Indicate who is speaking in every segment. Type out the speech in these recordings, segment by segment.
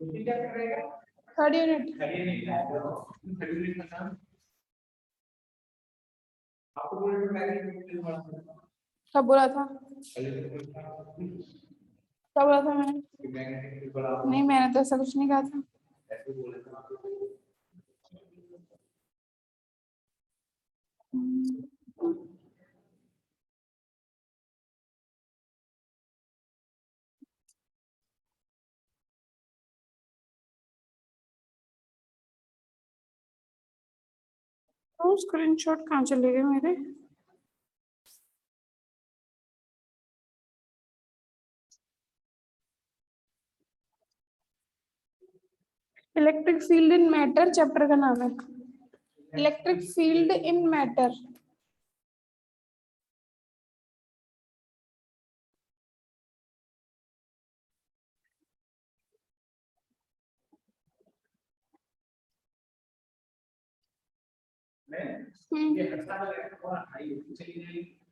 Speaker 1: Third unit कब बोला था? कब बोला था मैंने? नहीं, मैंने तो ऐसा कुछ नहीं कहा था। तो स्क्रीनशॉट कहाँ चले गए मेरे? इलेक्ट्रिक फील्ड इन मैटर चैप्टर का नाम है, इलेक्ट्रिक फील्ड इन मैटर।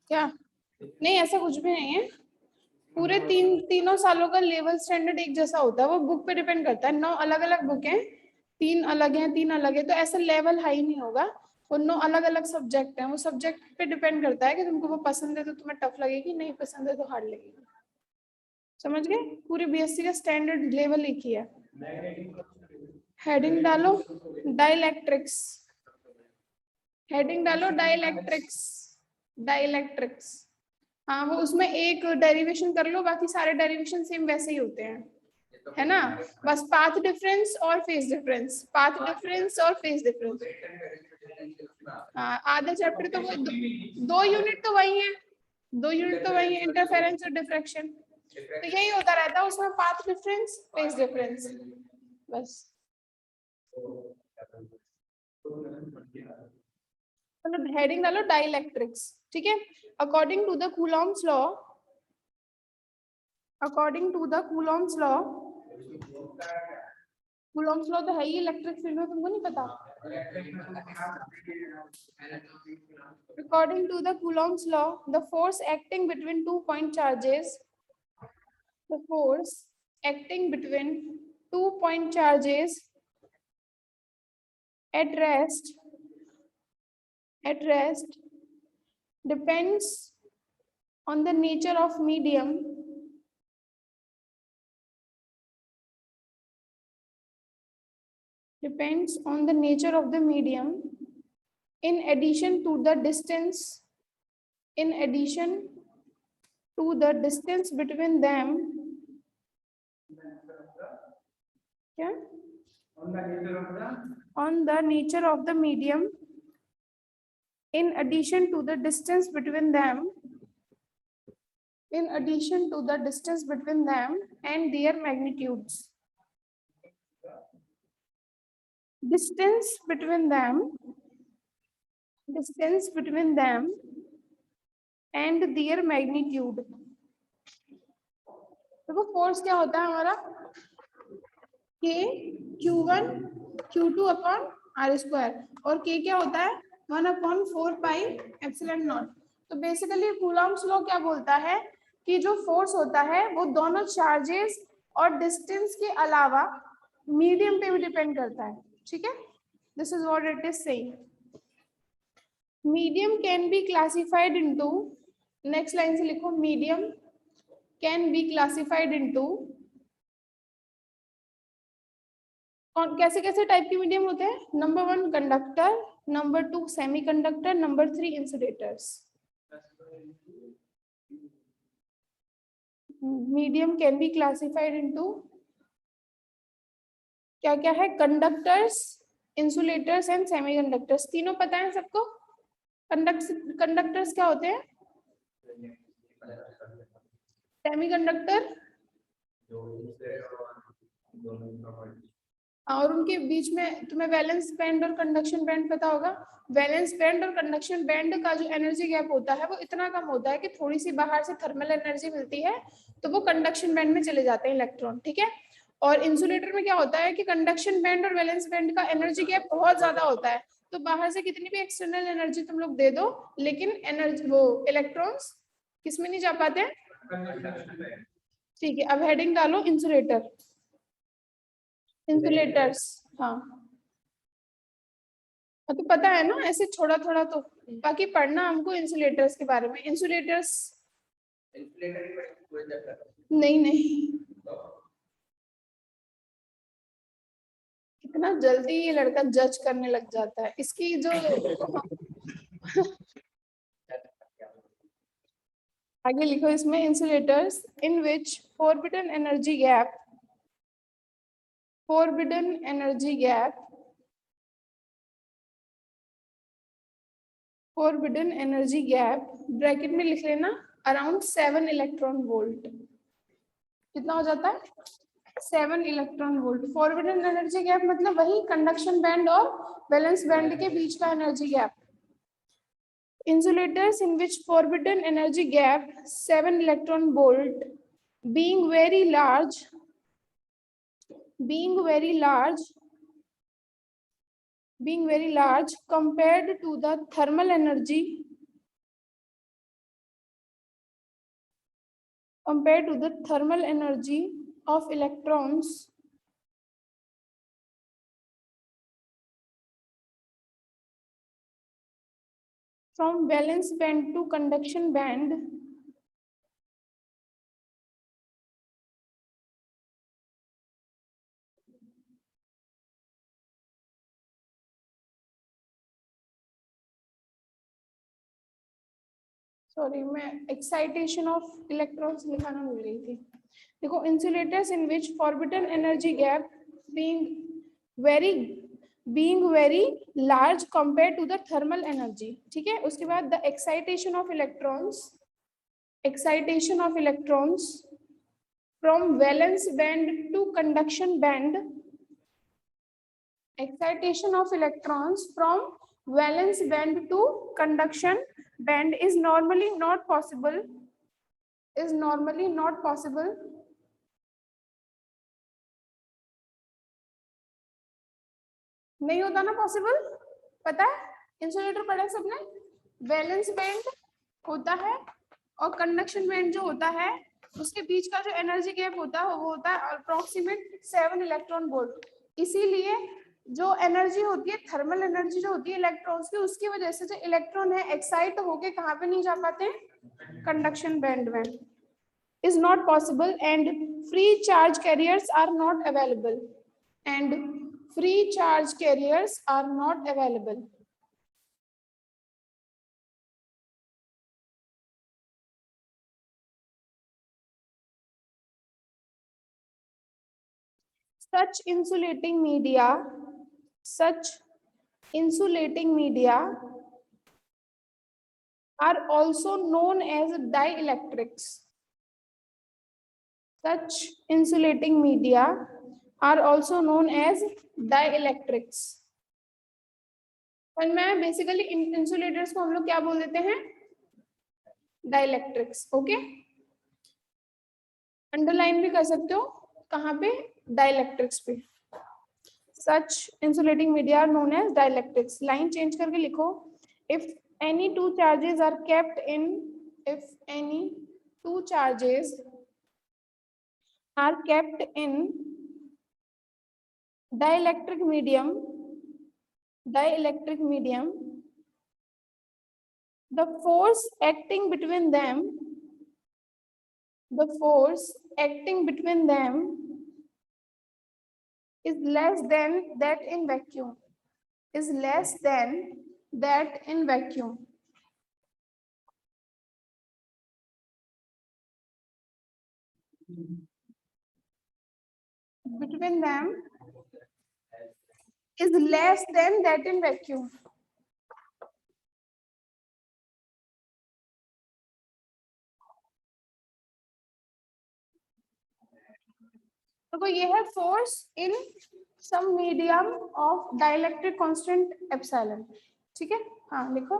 Speaker 1: क्या? नहीं, ऐसा कुछ भी नहीं है। पूरे तीनों सालों का लेवल स्टैंडर्ड एक जैसा होता है, वो बुक पे डिपेंड करता है। 9 अलग अलग बुक हैं, 3 अलग हैं, 3 अलग है, तो ऐसा लेवल हाई नहीं होगा। वो 9 अलग अलग सब्जेक्ट हैं, वो सब्जेक्ट पे डिपेंड करता है कि तुमको वो पसंद है तो तुम्हें टफ लगेगी, नहीं पसंद है तो हार्ड लगेगी। समझ गए? पूरी बीएससी का स्टैंडर्ड लेवल एक ही है। हेडिंग डालो डाइलेक्ट्रिक्स, हेडिंग डालो डाइलेक्ट्रिक्स, डाइलेक्ट्रिक्स। हाँ, वो उसमें एक डेरिवेशन कर लो, बाकी सारे डेरिवेशन सेम वैसे ही होते हैं, है ना? बस पाथ डिफरेंस और फेज डिफरेंस, पाथ डिफरेंस और फेज डिफरेंस। हाँ, आधा चैप्टर तो वो 2 यूनिट तो वही है, 2 यूनिट तो वही है, इंटरफेरेंस और डिफ्रैक्शन। तो यही होता रहता है उसमें, पाथ डिफरेंस, फेज डिफरेंस, बस। मतलब हेडिंग डालो डाइलेक्ट्रिक्स, ठीक है? According to the Coulomb's law, according to the Coulomb's law, Coulomb's law तो है ही इलेक्ट्रिक फील्ड में, तुमको नहीं पता? According to the Coulomb's law, the force acting between 2 point charges, the force acting between 2 point charges at rest depends on the nature of medium, depends on the nature of the medium, in addition to the distance, in addition to the distance between them. क्या? On the nature of the medium, in addition to the distance between them, in addition to the distance between them and their magnitudes. Distance between them, distance between them and their magnitude. देखो force क्या होता है हमारा, K Q1 Q2 upon R square, और K क्या होता है 1/4 pi epsilon not. तो बेसिकली कूलॉम्स लॉ क्या बोलता है कि जो फोर्स होता है वो दोनों चार्जेस और डिस्टेंस के अलावा मीडियम पे भी डिपेंड करता है, ठीक है? This is what it is saying. Medium can be classified into, next line से लिखो, medium can be classified into, कौन कैसे कैसे टाइप के मीडियम होते हैं? Number 1 conductor, number 2 semiconductor, number 3 insulators. Medium can be classified into क्या क्या है? Conductors, insulators and semiconductors. तीनों पता है सबको? कंडक्टर्स क्या होते हैं? सेमीकंडक्टर और उनके बीच में तुम्हें वैलेंस बैंड और कंडक्शन बैंड पता होगा। वैलेंस बैंड और कंडक्शन बैंड का जो एनर्जी गैप होता है वो इतना कम होता है कि थोड़ी सी बाहर से थर्मल एनर्जी मिलती है तो वो कंडक्शन बैंड में चले जाते हैं इलेक्ट्रॉन, ठीक है? और इंसुलेटर में क्या होता है कि कंडक्शन बैंड और वैलेंस बैंड का एनर्जी गैप बहुत ज्यादा होता है, तो बाहर से कितनी भी एक्सटर्नल एनर्जी तुम लोग दे दो लेकिन एनर्जी वो इलेक्ट्रॉन्स किसमें नहीं जा पाते, ठीक है? अब हेडिंग डालो इंसुलेटर। इंसुलेटर्स, हाँ तो पता है ना ऐसे थोड़ा थोड़ा तो, बाकी पढ़ना हमको इंसुलेटर्स के बारे में। इंसुलेटर्स नहीं नहीं, इतना जल्दी ये लड़का जज करने लग जाता है। इसकी जो आगे लिखो इसमें, insulators in which forbidden energy gap, forbidden energy gap, forbidden energy gap bracket में लिख लेना अराउंड 7 इलेक्ट्रॉन वोल्ट। कितना हो जाता है? 7 electron volt. Forbidden energy gap मतलब वही कंडक्शन बैंड और वैलेंस बैंड के बीच का energy gap. Insulators in which forbidden energy gap 7 electron volt being very large, being very large, being very large compared to the thermal energy, compared to the thermal energy of electrons from valence band to conduction band, sorry मैं excitation of electrons लिखाना भूल गई थी। देखो, insulators in which forbidden energy gap being very large compare to the thermal energy, ठीक है। उसके बाद the excitation of electrons, excitation of electrons from valence band to conduction band, excitation of electrons from valence band to conduction band is normally not possible, is normally not possible, नहीं होता ना possible. पता है insulator पढ़ा सबने, valence band होता है और कंडक्शन बैंड जो होता है उसके बीच का जो एनर्जी गैप होता है वो होता है अप्रोक्सीमेट 7 इलेक्ट्रॉन वोल्ट। इसीलिए जो एनर्जी होती है, थर्मल एनर्जी जो होती है इलेक्ट्रॉन्स की, उसकी वजह से जो इलेक्ट्रॉन है एक्साइट होके कहाँ पे नहीं जा पाते, कंडक्शन बैंड में। is not possible and free charge carriers are not available, and free charge carriers are not available. Such insulating media, such insulating media are also known as dielectrics. Such insulating media are also known as dielectrics. और मैं basically insulators को हम लोग क्या बोल देते हैं, dielectrics. Okay, underline भी कर सकते हो, कहाँ पे, डाइलेक्ट्रिक्स पे। Such insulating media are known as dielectrics. Line change करके लिखो, if any two charges are kept in, if any two charges are kept in dielectric medium, dielectric medium, the force acting between them, the force acting between them is less than that in vacuum, is less than that in vacuum. Between them is less than that in vacuum. तो ये है force in some medium of dielectric constant epsilon, ठीक है। हाँ लिखो,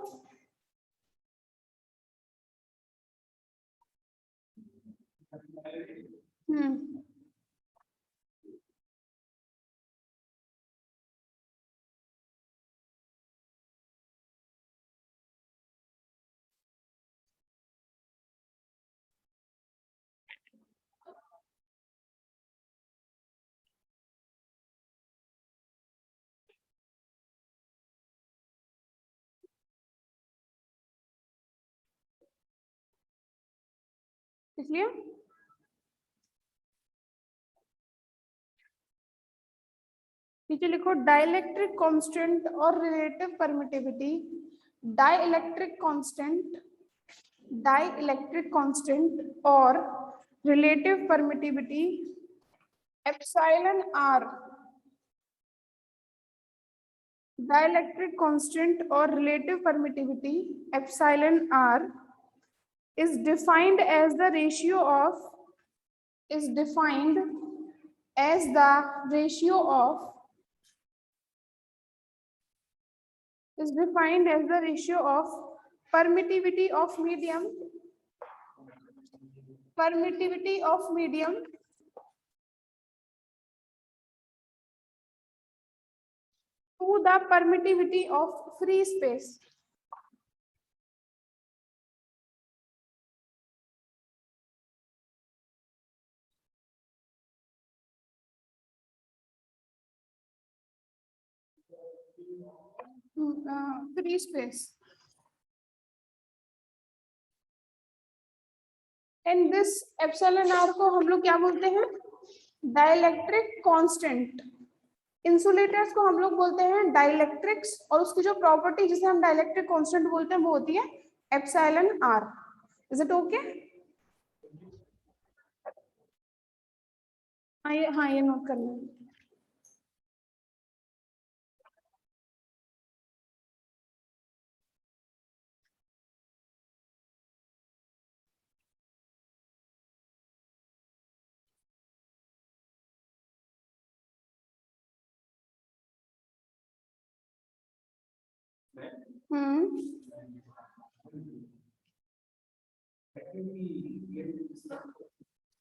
Speaker 1: इसलिए नीचे लिखो डाइलेक्ट्रिक कांस्टेंट और रिलेटिव परमिटिविटी। डाइलेक्ट्रिक कांस्टेंट और relative permittivity epsilon r. dielectric constant or relative permittivity epsilon r is defined as the ratio of permittivity of medium to the permittivity of free space. Free space. And this epsilon r को हम लोग क्या बोलते हैं? Dielectric constant. Insulators को हम लोग बोलते हैं डाइलेक्ट्रिक्स, और उसकी जो प्रॉपर्टी जिसे हम डाइलेक्ट्रिक कांस्टेंट बोलते हैं वो होती है epsilon r. Is it okay? हाँ ये नोट करना है।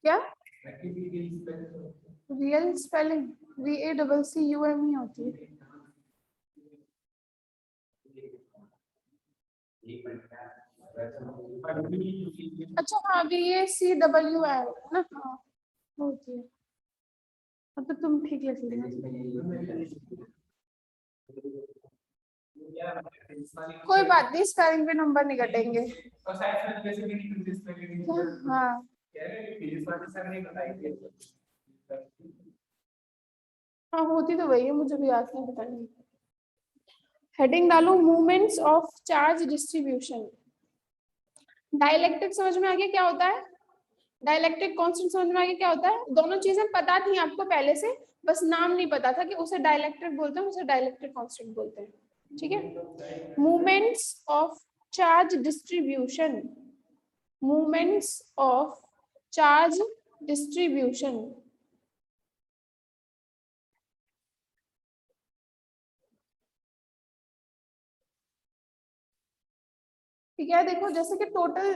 Speaker 1: क्या रियल स्पेलिंग VACCUME होती है। अच्छा हाँ VACWI ना, हाँ होती है। तो तुम ठीक लिख लेना, कोई बात नहीं, स्पेलिंग पे नंबर नहीं कटेंगे। हाँ हाँ होती तो वही है, मुझे भी याद नहीं, पता नहीं। हेडिंग डालो movements of charge distribution. Dielectric समझ में आ गया क्या होता है? डाइलेक्ट्रिक कांस्टेंट समझ में आ गया क्या होता है? दोनों चीजें पता थी आपको पहले से, बस नाम नहीं पता था कि उसे डाइलेक्ट्रिक बोलते हैं, उसे डाइलेक्ट्रिक कांस्टेंट बोलते हैं। ठीक है, movements of charge distribution, movements of charge distribution. ठीक है, देखो जैसे कि टोटल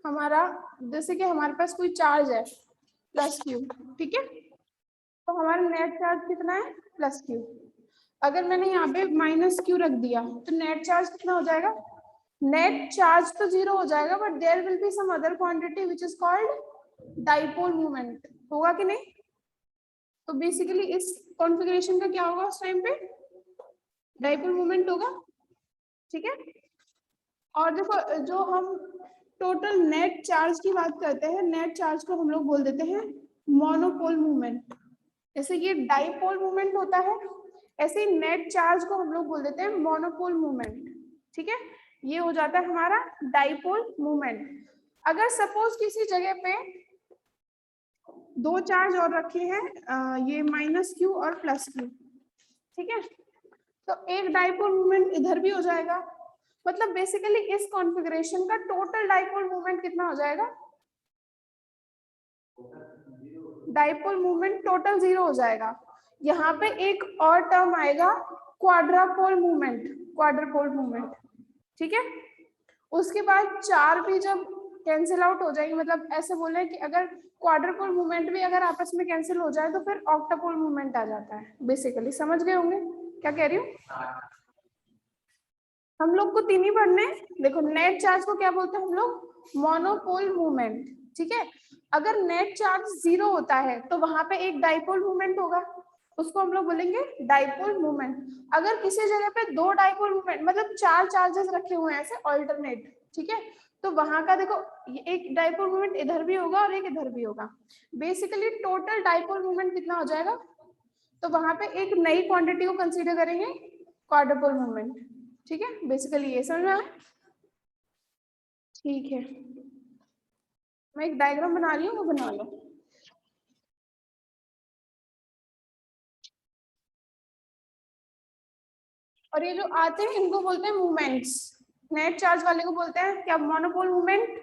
Speaker 1: हमारा, जैसे कि हमारे पास कोई चार्ज है प्लस क्यू, ठीक है, तो हमारा नेट चार्ज कितना है? Plus Q. अगर मैंने यहाँ पे माइनस क्यू रख दिया तो नेट चार्ज कितना हो जाएगा? नेट चार्ज तो जीरो हो जाएगा, but there will be some other quantity which is called dipole moment. होगा कि नहीं? तो बेसिकली इस कॉन्फ़िगरेशन का क्या होगा उस टाइम पे? डाइपोल मोमेंट होगा। ठीक है, और देखो जो हम टोटल नेट चार्ज की बात करते हैं, नेट चार्ज को हम लोग बोल देते हैं मोनोपोल मूवमेंट। जैसे ये डाइपोल मूवमेंट होता है, ऐसे ही नेट चार्ज को हम लोग बोल देते हैं मोनोपोल मूवमेंट। ठीक है, ये हो जाता है हमारा डाइपोल मूवमेंट। अगर सपोज किसी जगह पे दो चार्ज और रखे हैं, ये माइनस क्यू और प्लस क्यू, ठीक है, तो एक डाइपोल मूवमेंट इधर भी हो जाएगा। मतलब बेसिकली इस कॉन्फ़िगरेशन का टोटल डाइपोल मूवमेंट कितना हो जाएगा? डाइपोल मूवमेंट टोटल जीरो हो जाएगा। यहाँ पे एक और टर्म आएगा क्वाड्रापोल मूवमेंट, ठीक है। उसके बाद चार भी जब कैंसिल आउट हो जाएगी, मतलब ऐसे बोले कि अगर क्वाड्रपोल मूवमेंट भी अगर आपस में कैंसिल हो जाए तो फिर ऑक्टापोल मूवमेंट आ जाता है। बेसिकली समझ गए होंगे क्या कह रही हूँ? हम लोग को तीन ही पढ़ने। देखो नेट चार्ज को क्या बोलते हैं हम लोग? Monopole movement. ठीक है, अगर नेट चार्ज जीरो होता है तो वहां पे एक डाइपोल मूवमेंट होगा, उसको हम लोग बोलेंगे डाइपोल मूवमेंट। अगर किसी जगह पे दो डाइपोल मूवमेंट, मतलब चार चार्जेस रखे हुए हैं ऐसे ऑल्टरनेट, ठीक है, तो वहां का देखो एक डाइपोल मोमेंट इधर भी होगा और एक इधर भी होगा, बेसिकली टोटल डाइपोल मोमेंट कितना हो जाएगा, तो वहां पे एक नई क्वांटिटी को कंसीडर करेंगे, क्वाड्रुपल मोमेंट। ठीक है, बेसिकली ये समझ में आया? ठीक है, मैं एक डायग्राम बना रही हूँ, वो बना लो। और ये जो आते हैं इनको बोलते हैं मूवमेंट्स। नेट चार्ज वाले को बोलते हैं क्या, monopole movement,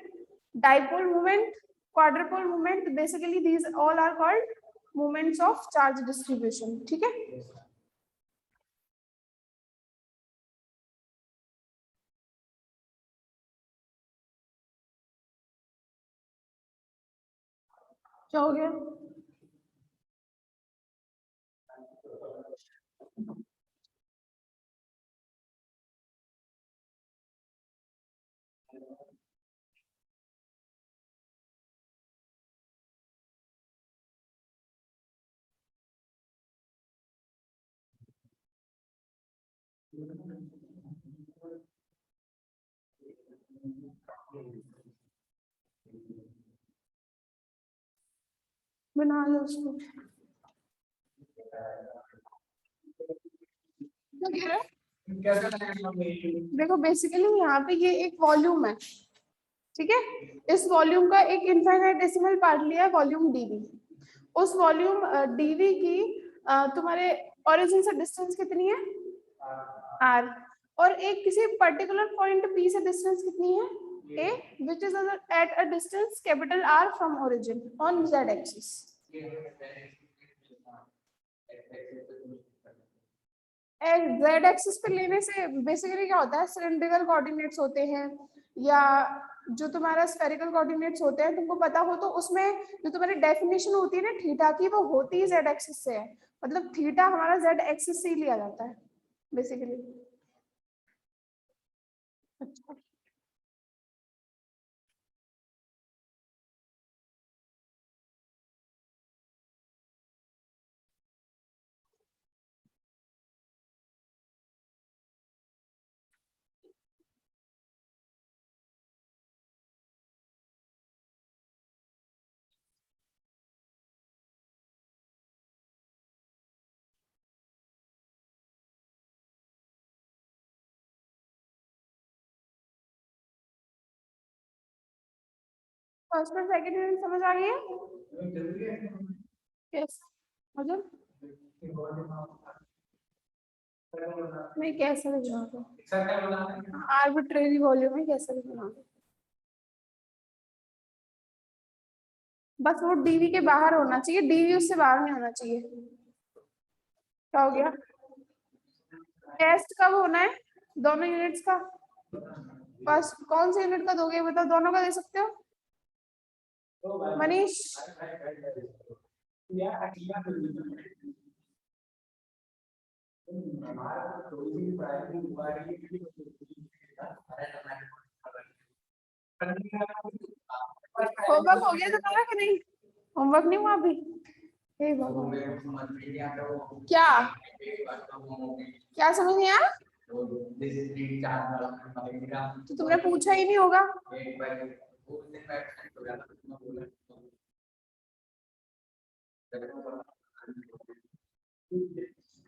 Speaker 1: dipole movement, quadrupole movement, basically these all are called movements of charge distribution. ठीक है, क्या हो गया? बना लो उसको। क्या कह रहे हो? देखो बेसिकली यहाँ पे ये एक वॉल्यूम है, ठीक है, इस वॉल्यूम का एक इनफाइनाइटेसिमल पार्ट लिया है, वॉल्यूम डीवी। उस वॉल्यूम डीवी की तुम्हारे ओरिजिन से डिस्टेंस कितनी है, आर, और एक किसी पर्टिकुलर पॉइंट पी से डिस्टेंस कितनी है, A, which is at a distance capital R from origin on Z axis. Z axis पे लेने से बेसिकली क्या होता है, सिलेंड्रिकल कोऑर्डिनेट्स होते हैं या जो तुम्हारा स्फेरिकल कोऑर्डिनेट्स होते हैं, तुमको पता हो तो उसमें जो तुम्हारी डेफिनेशन होती है ना थीटा की, वो होती है जेड एक्सिस से है, मतलब थीटा हमारा जेड एक्सिस से ही लिया जाता है बेसिकली। अच्छा, फर्स्ट और सेकंड यूनिट समझ आ गई है? यस, मतलब मैं कैसे भी बना दो, आर्बिट्रेरी वॉल्यूम में कैसे भी बना दो, बस वो डीवी के बाहर होना चाहिए, डीवी उससे बाहर नहीं होना चाहिए। क्या हो गया? टेस्ट कब होना है दोनों यूनिट्स का? बस कौन से यूनिट का दोगे बताओ, दोनों का दे सकते हो मनीष? होमवर्क हो गया तुम्हारा कि नहीं? होमवर्क नहीं हुआ अभी? हे भगवान, क्या क्या समझ नहीं आया? तो तुमने पूछा ही नहीं होगा।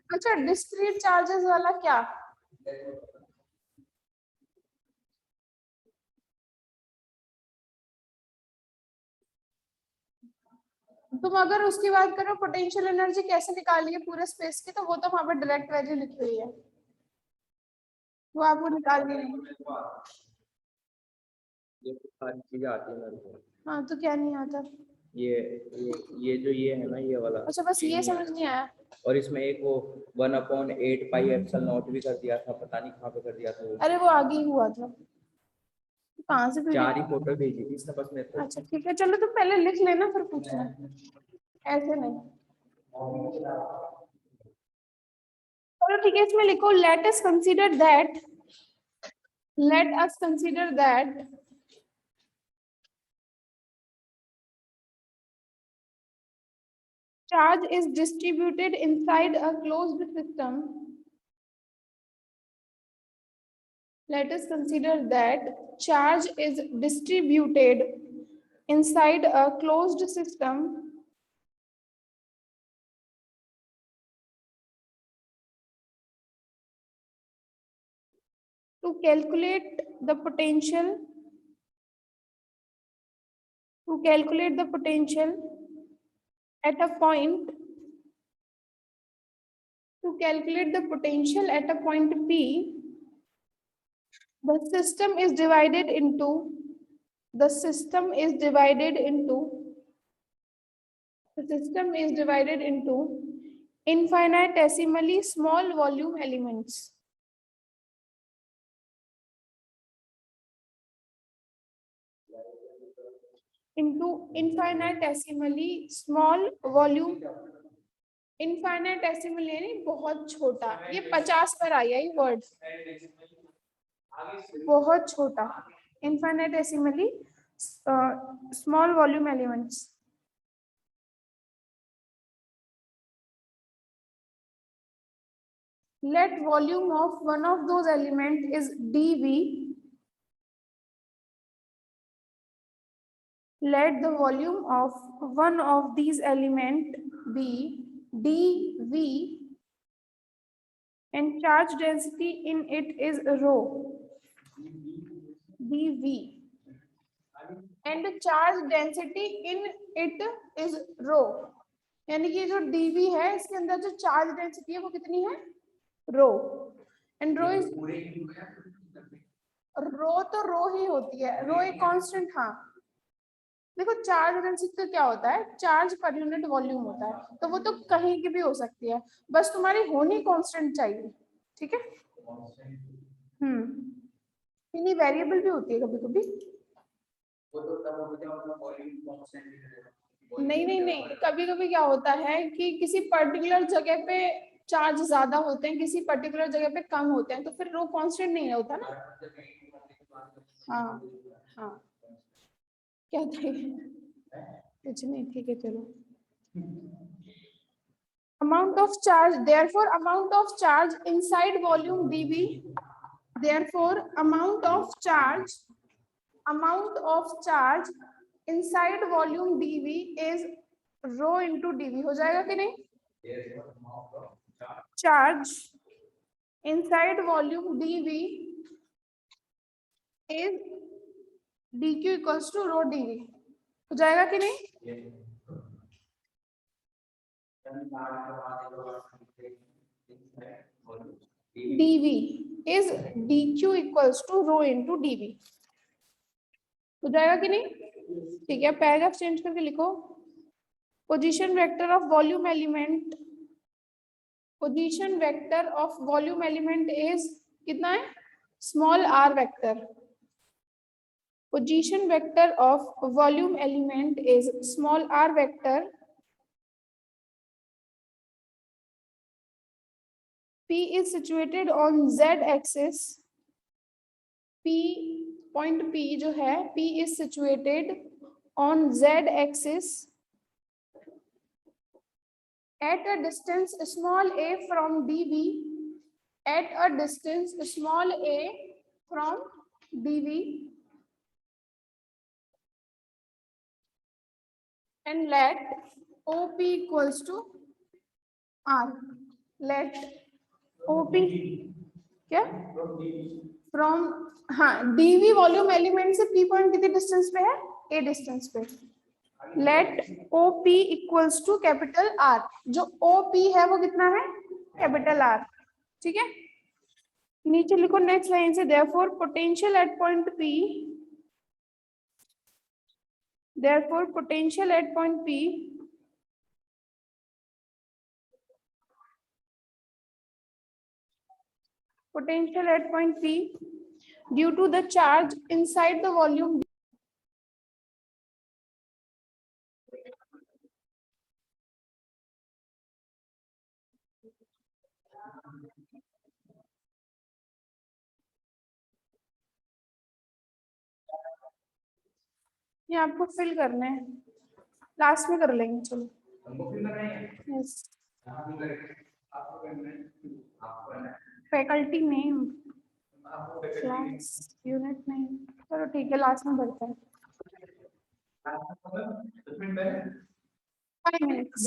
Speaker 1: अच्छा, डिस्क्रीट चार्जेस वाला क्या? तुम अगर उसकी बात करो पोटेंशियल एनर्जी कैसे निकाली है पूरे स्पेस की, तो वो तो वहां पर डायरेक्ट वैल्यू लिखी हुई है, वो आपको निकालनी नहीं।
Speaker 2: ये सारी चीजें आती है मेरे को।
Speaker 1: हाँ तो क्या नहीं आता?
Speaker 2: ये ये जो ये है ना ये वाला,
Speaker 1: अच्छा, बस ये समझ नहीं आया।
Speaker 2: और इसमें एक वो 1/8 पाई एप्सिलॉन नॉट भी कर दिया था, पता नहीं कहाँ पे कर दिया था वो।
Speaker 1: अरे वो आगे ही हुआ था, कहाँ से
Speaker 2: चार ही
Speaker 1: PDF?
Speaker 2: फोटो भेजी थी इसने बस मेरे को।
Speaker 1: अच्छा ठीक है, चलो तुम पहले लिख लेना फिर पूछना, ऐसे नहीं। चलो ठीक है, इसमें लिखो let us consider that charge is distributed inside a closed system Let us consider that charge is distributed inside a closed system to calculate the potential at a point P. The system is divided into infinitesimally small volume elements. Infinitesimal यानी बहुत छोटा, ये 50 पर आया ये word, बहुत छोटा, infinitesimally small volume elements. Let volume of one of those element is dV. Let the volume of one of these element be dV and charge density in it is rho. dV and charge density in it is rho. यानी कि जो dV है इसके अंदर जो charge density है वो कितनी है, रो. एंड रो इज रो तो रो ही होती है, रो एक कांस्टेंट. हाँ देखो चार्ज डेंसिटी तो क्या होता है, चार्ज पर यूनिट वॉल्यूम होता है, तो वो तो कहीं की भी हो सकती है, बस तुम्हारी होनी कांस्टेंट चाहिए. ठीक है. इन्हीं वेरिएबल भी होती है कभी कभी. नहीं, कभी कभी क्या होता है कि किसी पर्टिकुलर जगह पे चार्ज ज्यादा होते हैं, किसी पर्टिकुलर जगह पे कम होते हैं, तो फिर रो कांस्टेंट नहीं होता ना. हाँ क्या थे, कुछ नहीं. ठीक है चलो. amount of charge, therefore amount of charge inside volume dV, therefore amount of charge inside volume dV is rho into dV. हो जाएगा कि नहीं. charge inside volume dV is dq equals to rho dV. हो जाएगा कि नहीं. dV is dq equals to rho into dV. हो जाएगा कि नहीं. ठीक है, पैराग्राफ चेंज करके लिखो. Position vector of volume element is कितना है, small r vector. Position vector of volume element is small r vector. P is situated on z axis. Point P जो है, P is situated on z axis at a distance small a from dV. And let OP equals to R. Let OP क्या from, हाँ dV volume element से P point कितने distance पे है, A distance पे. Let OP equals to capital R. जो OP है वो कितना है, कैपिटल R. ठीक है. नीचे लिखो नेक्स्ट लाइन से, therefore potential at point P due to the charge inside the volume ये आपको फिल करना है, लास्ट में कर लेंगे. चलो फैकल्टी में क्लास यूनिट नहीं, चलो ठीक है लास्ट में बढ़ते हैं। 5 मिनट्स।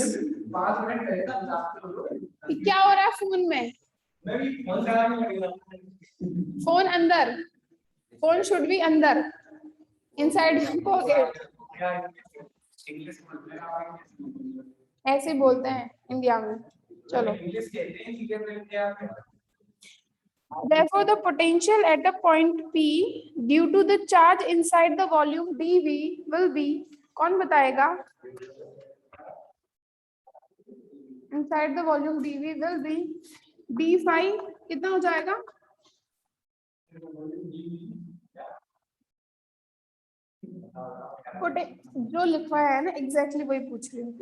Speaker 1: क्या हो रहा है फोन में? फोन अंदर, फोन शुड बी अंदर, इनसाइड पॉकेट, ऐसे बोलते हैं इंडिया में। चलो, therefore the potential at a point P due to the charge inside the volume dV will be, कौन बताएगा? inside the volume dV will be d phi, कितना हो जाएगा? जो लिखा है ना एग्जैक्टली वही पूछ रही हूँ।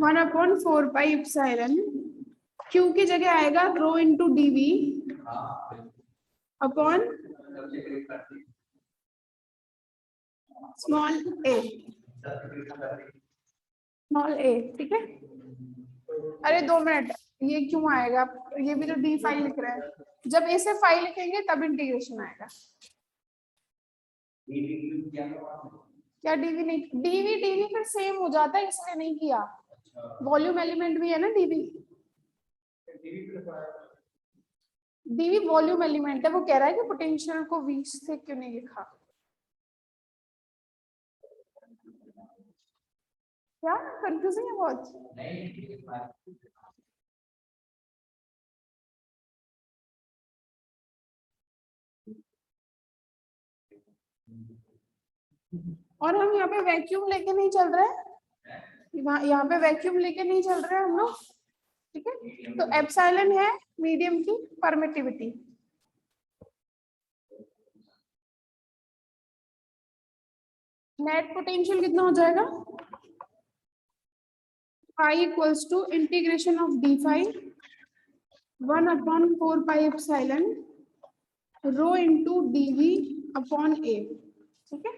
Speaker 1: 1/4 पाई एप्सिलॉन Q की जगह आएगा rho into dV upon small a, small a, ठीक है। अरे 2 मिनट, ये क्यों आएगा? ये भी तो डी फाई लिख रहा है, जब ऐसे फाई लिखेंगे तब इंटीग्रेशन आएगा। क्या डीवी नहीं? डीवी डीवी फिर सेम हो जाता है, इसलिए नहीं किया। वॉल्यूम एलिमेंट भी है ना डीवी, डीवी वॉल्यूम एलिमेंट है। वो कह रहा है कि पोटेंशियल को वी से क्यों नहीं लिखा? क्या कंफ्यूजिंग है बहुत। और हम यहाँ पे वैक्यूम लेके नहीं चल रहे हैं, यहाँ पे वैक्यूम लेके नहीं चल रहे हैं हम लोग, ठीक है। तो एप्सिलॉन है मीडियम की परमिटिविटी, नेट पोटेंशियल कितना हो जाएगा? Phi equals to integration of d phi 1/4 pi epsilon rho into dv upon A, ठीक है।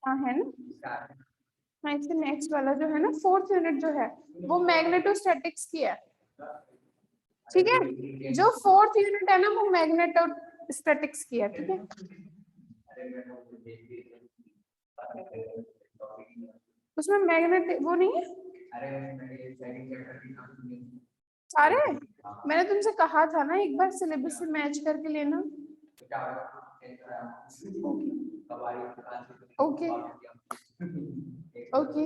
Speaker 1: हाँ है ना। हाँ, इससे नेक्स्ट वाला जो है ना 4th यूनिट जो है वो मैग्नेटोस्टैटिक्स की है, ठीक है। जो 4th यूनिट है ना वो मैग्नेटोस्टैटिक्स की है, ठीक है। उसमें मैग्नेट वो नहीं है सारे। मैंने तुमसे कहा था ना एक बार सिलेबस से मैच करके लेना। ओके ओके,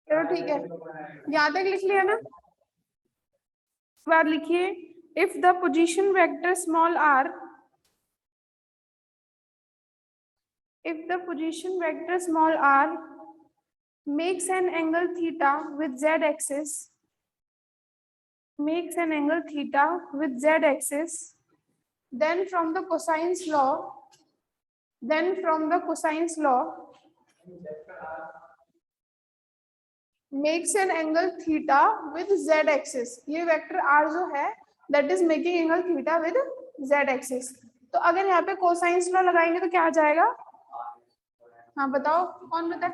Speaker 1: चलो ठीक है, यहाँ तक लिख लिया ना। इस बार लिखिए, if the position vector small r, if the position vector small r makes an angle theta with z axis, makes an angle theta with z axis, then from the cosine's law, then from the cosine's law makes an angle theta with z axis, ये vector r जो है that is making angle theta with z axis। तो अगर यहाँ पे cosines law लगाएंगे तो क्या आ जाएगा? हाँ बताओ, कौन बताए?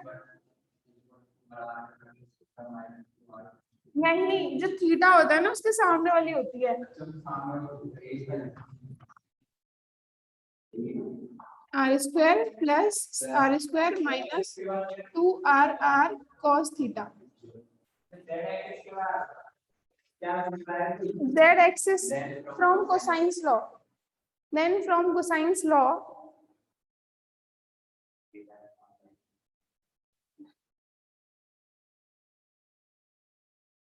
Speaker 1: नहीं, जो थीटा होता है ना उसके सामने वाली होती है r square plus r square minus 2r cos theta. z axis from cosine's law, then from cosine's law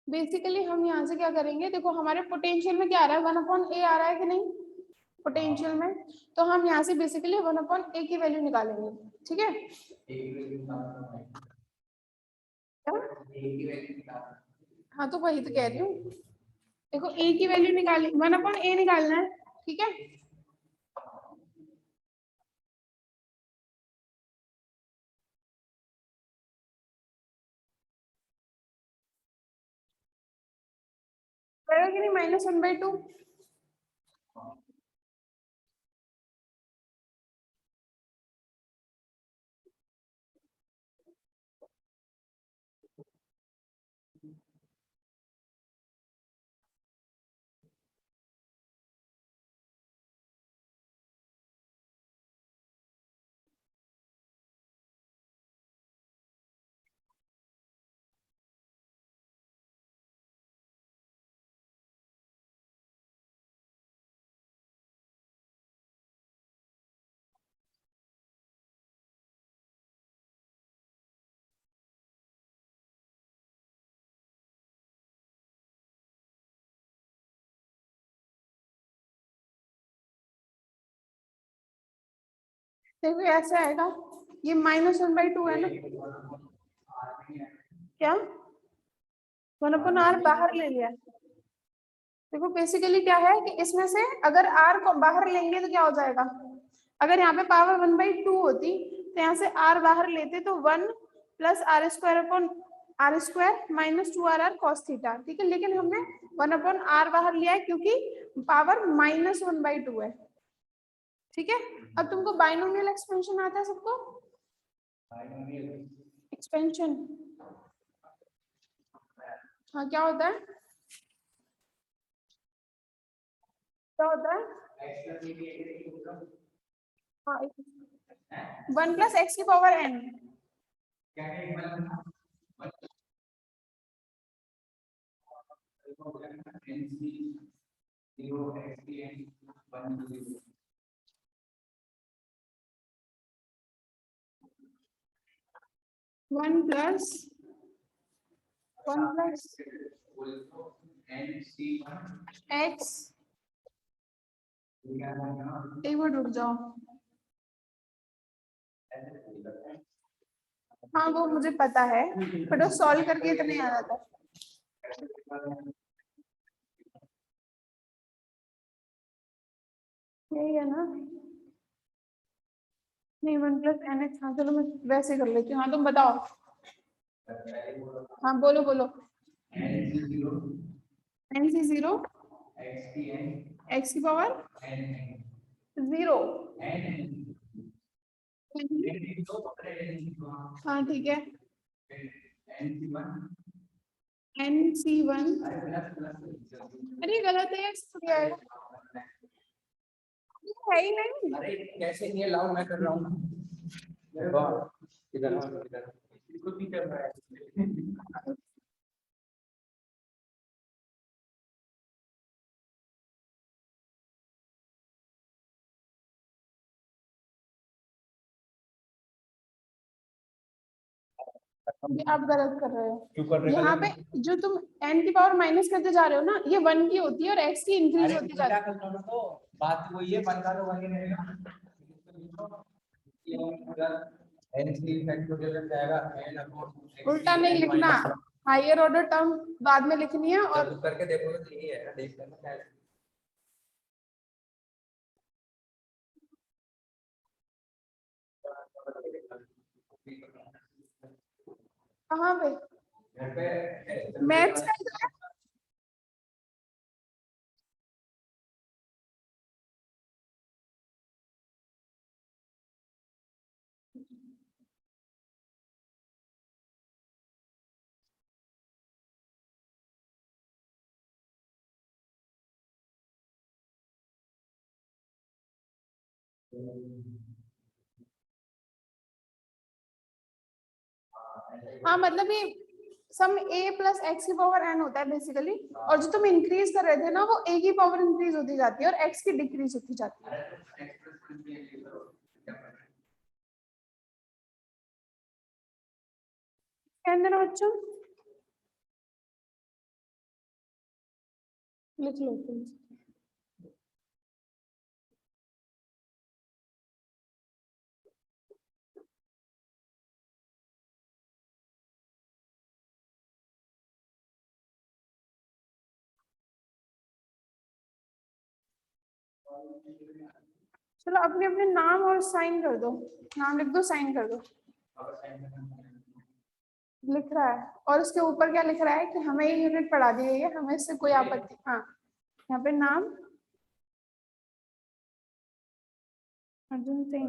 Speaker 1: basically हम यहाँ से क्या करेंगे, देखो हमारे पोटेंशियल में क्या आ रहा है 1/a आ रहा है कि नहीं पोटेंशियल में, तो हम यहाँ से बेसिकली 1/a की वैल्यू निकालेंगे, ठीक है। हाँ तो वही तो कह रही हूँ, देखो ए की वैल्यू निकाली 1/a निकालना है, ठीक है। बराबर कि नहीं, -1/2। देखो ऐसा आएगा, ये -1/2 है ना, क्या 1/r बाहर ले लिया। देखो बेसिकली क्या है कि इसमें से अगर r को बाहर लेंगे तो क्या हो जाएगा, अगर यहाँ पे पावर 1/2 होती तो यहाँ से r बाहर लेते तो 1 + r² - 2rr cos थीटा, ठीक है। लेकिन हमने 1/r बाहर लिया है क्योंकि पावर -1/2 है, ठीक है। अब तुमको बाइनोमियल एक्सपेंशन आता है सबको, एक्सपेंशन, हाँ क्या होता है, क्या होता है, हाँ 1 + x⁴n। वन प्लस एक्स, एक मिनट रुक जाओ, हाँ वो मुझे पता है, बट वो सॉल्व करके तो नहीं आ रहा था। यही है ना, नहीं 1 + nx, हाँ चलो मैं वैसे कर लेती हूँ, हाँ तुम बताओ, हाँ बोलो बोलो। nc0 x⁴ 0, हाँ ठीक है, nc1, अरे गलत है, है ही नहीं।
Speaker 2: अरे कैसे नहीं है, लाओ मैं कर रहा हूँ। इधर इधर इसको भी कर रहा है।
Speaker 1: ये आप गलत कर रहे हो,
Speaker 2: क्यों कर रहे
Speaker 1: यहाँ पे जो तुम n की पावर माइनस करते जा रहे हो ना, ये 1 की होती है और x की इंक्रीज होती जाती है।
Speaker 2: तो बात वही है, बन का तो वही रहेगा। NC फैक्टोरियल जाएगा
Speaker 1: उल्टा नहीं लिखना, हायर ऑर्डर टर्म बाद में लिखनी है, और
Speaker 2: करके देखोगे तो यही है, देख लेना क्या है।
Speaker 1: कहाँ पे मैथ्स का इधर है? हाँ मतलब ये सम a + x⁴n होता है बेसिकली, और जो तुम इंक्रीज कर रहे थे ना, वो a की पावर इंक्रीज होती जाती है और x की डिक्रीज होती जाती है। क्या देना बच्चों, लिख लो तुम। चलो अपने अपने नाम और साइन कर दो, नाम लिख दो, साइन कर दो। लिख रहा है और उसके ऊपर क्या लिख रहा है कि हमें ये यूनिट पढ़ा दी गई है, हमें इससे कोई आपत्ति। हाँ, यहाँ पे नाम अर्जुन सिंह,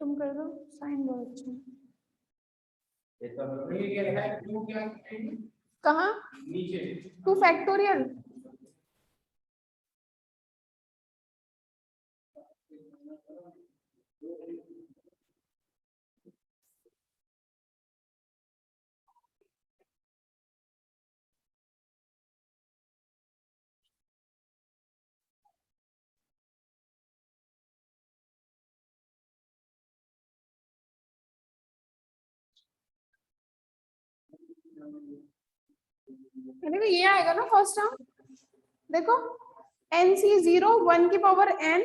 Speaker 1: तुम कर दो साइन। बहुत अच्छा। कहाँ? नीचे 2 फैक्टोरियल। देखो ये आएगा ना फर्स्ट टर्म, देखो nc 0 1 की पावर n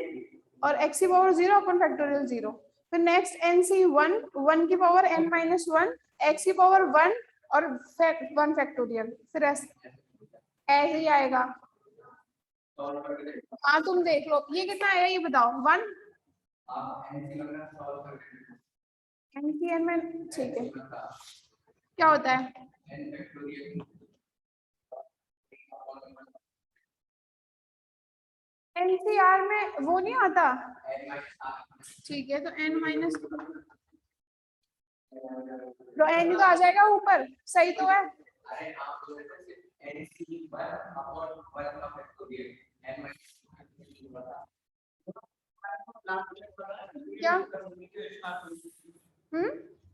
Speaker 1: और x की पावर 0 अपन फैक्टोरियल 0। फिर नेक्स्ट nc 1 1 की पावर n माइनस 1 x की पावर 1 और 1 फैक्टोरियल। फिर ऐसे ही आएगा। हाँ तुम देख लो ये कितना आएगा, ये बताओ। 1 nc n में, ठीक है। क्या होता है? एनसीआर में वो नहीं आता, ठीक है। तो n माइनस, तो n तो आ जाएगा ऊपर, सही तो है। क्या?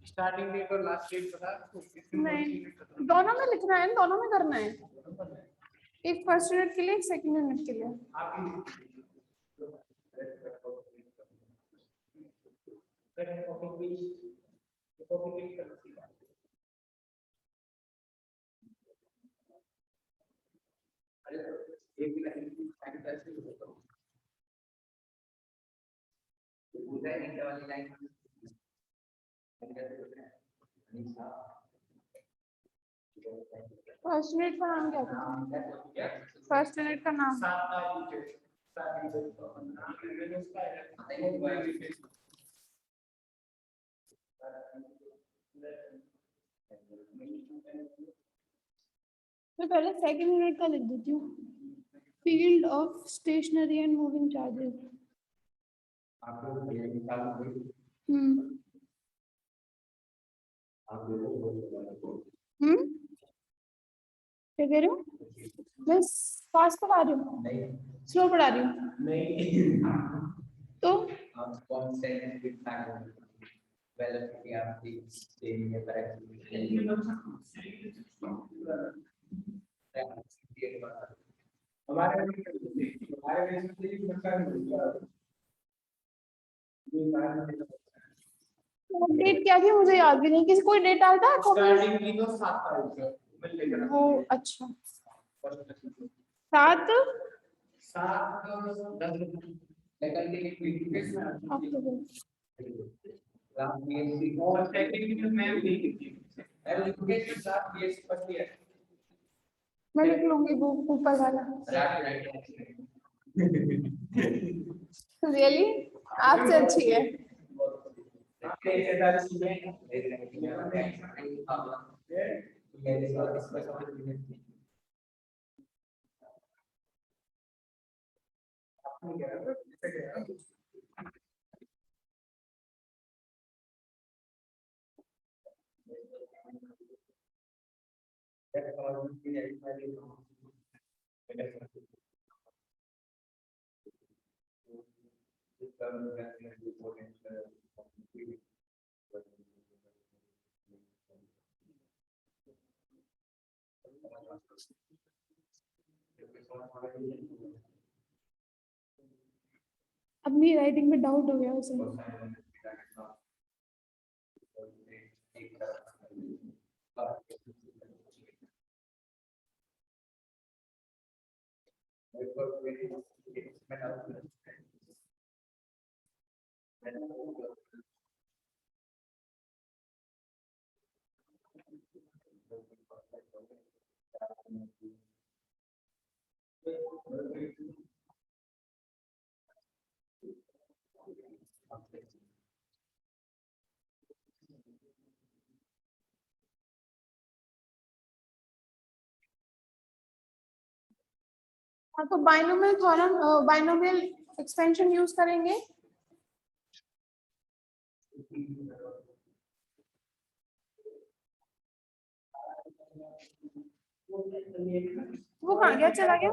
Speaker 2: स्टार्टिंग डेट और लास्ट डेट बता।
Speaker 1: नहीं, दोनों में लिखना है, दोनों में करना है। एक फर्स्ट यूनिट के लिए, एक सेकंड यूनिट के लिए। फर्स्ट यूनिट का नाम क्या था? फर्स्ट यूनिट का नाम मैं पहले सेकंड यूनिट का लिख देती हूँ। Field of stationary and moving charges. क्या कह रहे हो? मैं फास्ट पढ़ा रही हूँ, स्लो पढ़ा रही हूँ। तो डेट क्या थी मुझे याद भी नहीं, किसी कोई डेट डालता है?
Speaker 2: स्टार्टिंग की तो 7 तारीख
Speaker 1: वो अच्छा 7 मैं लिख लूंगी वो ऊपर वाला। रियली आपसे अच्छी है। अपनी राइटिंग में डाउट हो गया उसे। हाँ, तो binomial theorem, binomial expansion use करेंगे। वो कहाँ गया, चला गया?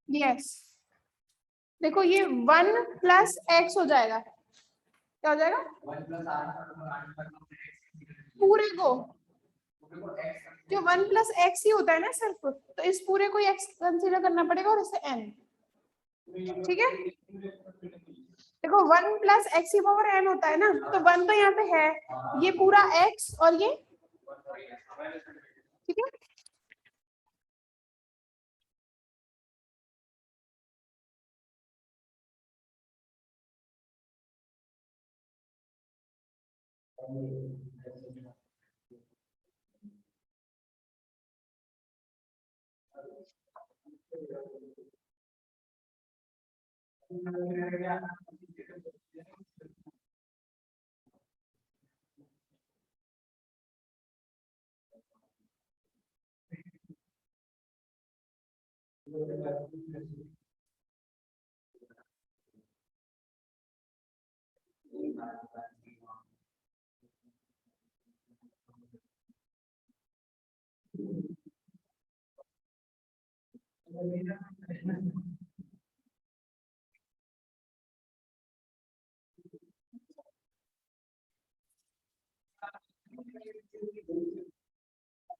Speaker 1: यस, देखो ये 1 प्लस एक्स हो जाएगा, क्या हो जाएगा? पूरे को, जो 1 प्लस एक्स ही होता है ना सिर्फ, तो इस पूरे को एक्स कंसीडर करना पड़ेगा और इससे एन, ठीक है। देखो 1 प्लस एक्स की पावर एन होता है ना, तो 1 तो यहाँ पे है, ये पूरा एक्स और ये, ठीक है।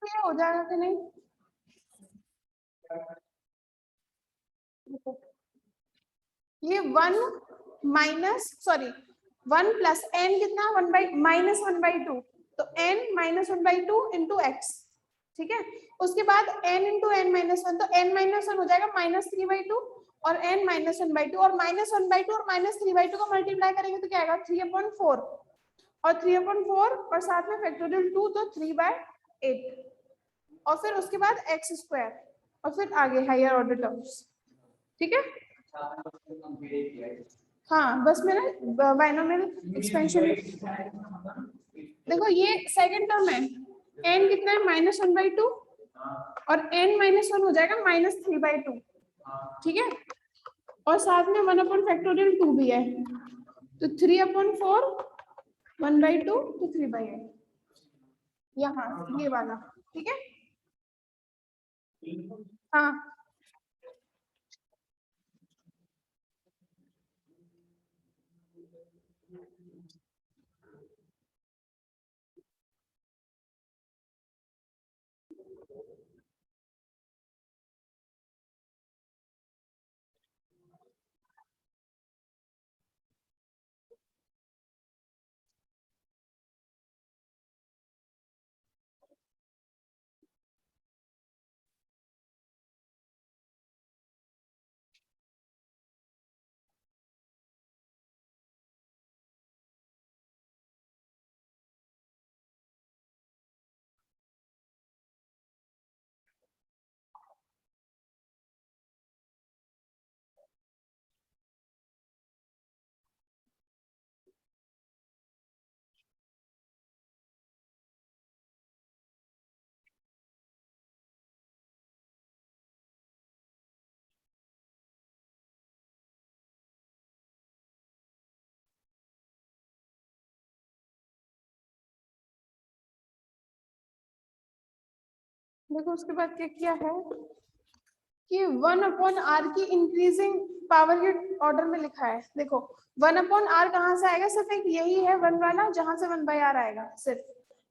Speaker 1: ये हो जाएगा कि नहीं? ये 1 माइनस, सॉरी 1 प्लस एन कितना, 1 बाई माइनस 1/2, तो n माइनस 1/2 इंटू एक्स, ठीक है। उसके बाद n इंटू एन माइनस 1, तो n माइनस 1 हो जाएगा -3/2 और n माइनस 1/2, और -1/2 और -3/2 को मल्टीप्लाई करेंगे तो क्या आएगा, 3/4 और 3/4 और साथ में फैक्टोरियल 2, तो 3/8, और फिर उसके बाद एक्स स्क्वायर और फिर आगे हायर ऑर्डर टर्म्स, ठीक है। हाँ, बस मेरा बाइनोमियल एक्सपेंशन, देखो ये सेकंड टर्म है, n कितना है -1/2 और n -1 हो जाएगा -3/2, ठीक है। और साथ में 1 फैक्टोरियल 2 भी है, तो 3/4 1/2 तो 3/8, यहाँ ये वाला, ठीक है। हाँ, देखो उसके बाद क्या किया है कि 1/r की इंक्रीजिंग पावर के ऑर्डर में लिखा है। देखो 1/r कहाँ से आएगा, सिर्फ एक यही है 1 वाला जहां से 1/r आएगा सिर्फ,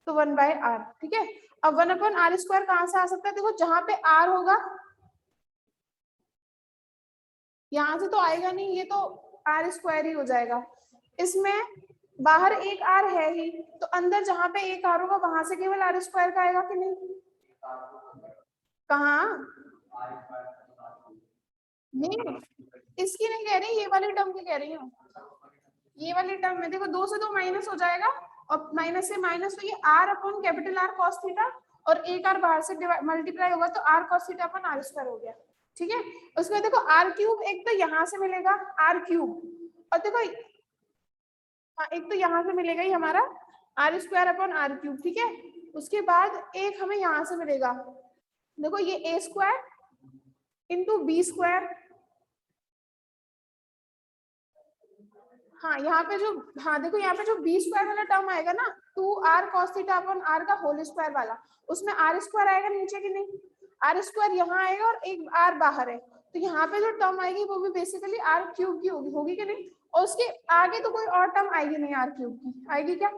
Speaker 1: तो 1/r, ठीक है। अब 1/r² कहाँ से आ सकता है, देखो जहां पे r होगा, यहाँ से तो आएगा नहीं, ये तो r² ही हो जाएगा। इसमें बाहर एक आर है ही, तो अंदर जहां पे एक आर होगा वहां से केवल आर स्क्वायर का आएगा कि नहीं? कहाँ? नहीं, इसकी नहीं कह रही, ये वाली टर्म की कह रही हूँ। ये वाली टर्म में देखो 2 से 2 माइनस हो जाएगा, और माइनस से माइनस, तो ये r upon capital r cos theta, और एक आर बाहर से मल्टीप्लाई होगा तो r cos theta upon r square हो गया। ठीक है, उसके बाद देखो आर क्यूब, एक तो यहाँ से मिलेगा आर क्यूब, और देखो हाँ, एक तो यहाँ से मिलेगा ही हमारा r square upon r cube. ठीक है, उसके बाद एक हमें यहाँ से मिलेगा, देखो ये ए स्क्वायर इंटू बी स्क्वायर। हाँ यहाँ पे जो, हाँ देखो यहाँ पे जो बी स्क्वायर वाला टर्म आएगा ना, 2r cos theta upon r का होल स्क्वायर वाला, उसमें r स्क्वायर आएगा नीचे कि नहीं? r स्क्वायर यहाँ आएगा और एक r बाहर है, तो यहाँ पे जो टर्म आएगी वो भी बेसिकली r क्यूब की होगी कि नहीं? और उसके आगे तो कोई और टर्म आएगी नहीं r क्यूब की, आएगी क्या?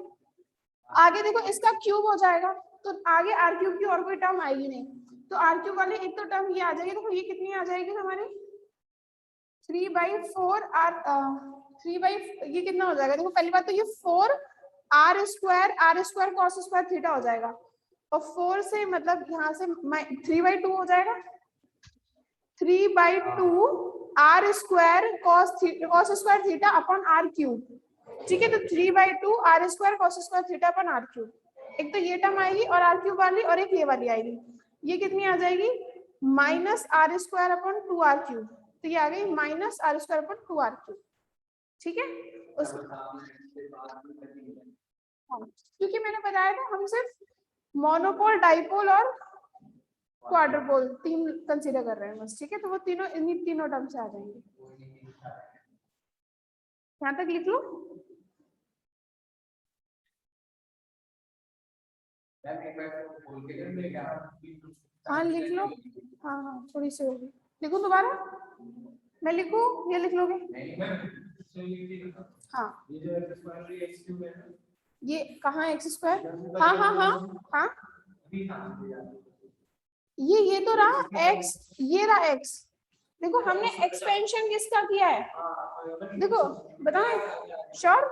Speaker 1: आगे देखो इसका क्यूब हो जाएगा, तो आगे r क्यूब की और कोई टर्म आएगी नहीं, तो r क्यूब वाली एक तो टर्म ये आ जाएगी। देखो ये कितनी आ जाएगी हमारी 3/4 r 3 बाई, ये कितना हो जाएगा? देखो पहली बात तो ये 4 r square cos square theta हो जाएगा, और 4 से मतलब यहाँ से 3/2 हो जाएगा, 3/2 r square cos square theta upon r cube. ठीक है, तो 3/2 r square cos square theta upon r cube, एक तो ये टर्म आएगी और r क्यूब वाली, और एक ये वाली आएगी, ये कितनी आ जाएगी? Minus r square upon 2r cube, तो ये आ गई minus r square upon 2r cube. ठीक है, क्योंकि मैंने बताया था हम सिर्फ मोनोपोल, डाइपोल और क्वाड्रपोल 3 कंसीडर कर रहे हैं बस। ठीक है, तो वो तीनों इन्हीं तीनों टर्म से आ जाएंगे। यहाँ तक लिख लो। हाँ लिख लो, हाँ हाँ थोड़ी सी होगी, लिखो दोबारा, मैं लिखूं, ये लिख लोगे? हाँ ये कहाँ एक्स स्क्वायर? हाँ हाँ हाँ हाँ, ये तो रहा एक्स, ये रहा एक्स। देखो हमने एक्सपेंशन किसका किया है, देखो बताओ श्योर?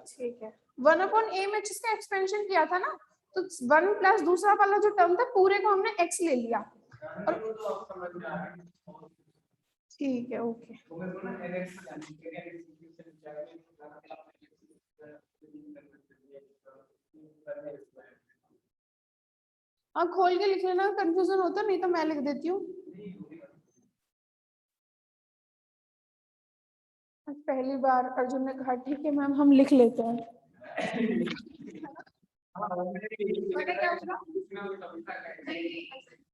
Speaker 1: ठीक है, 1/a में जिसका एक्सपेंशन किया था ना, तो 1 प्लस दूसरा वाला जो टर्म था पूरे को हमने x ले लिया। ठीक है, ओके। हाँ खोल के लिख लेना, कंफ्यूजन होता नहीं तो मैं लिख देती हूँ। पहली बार अर्जुन ने कहा ठीक है मैम हम लिख लेते हैं।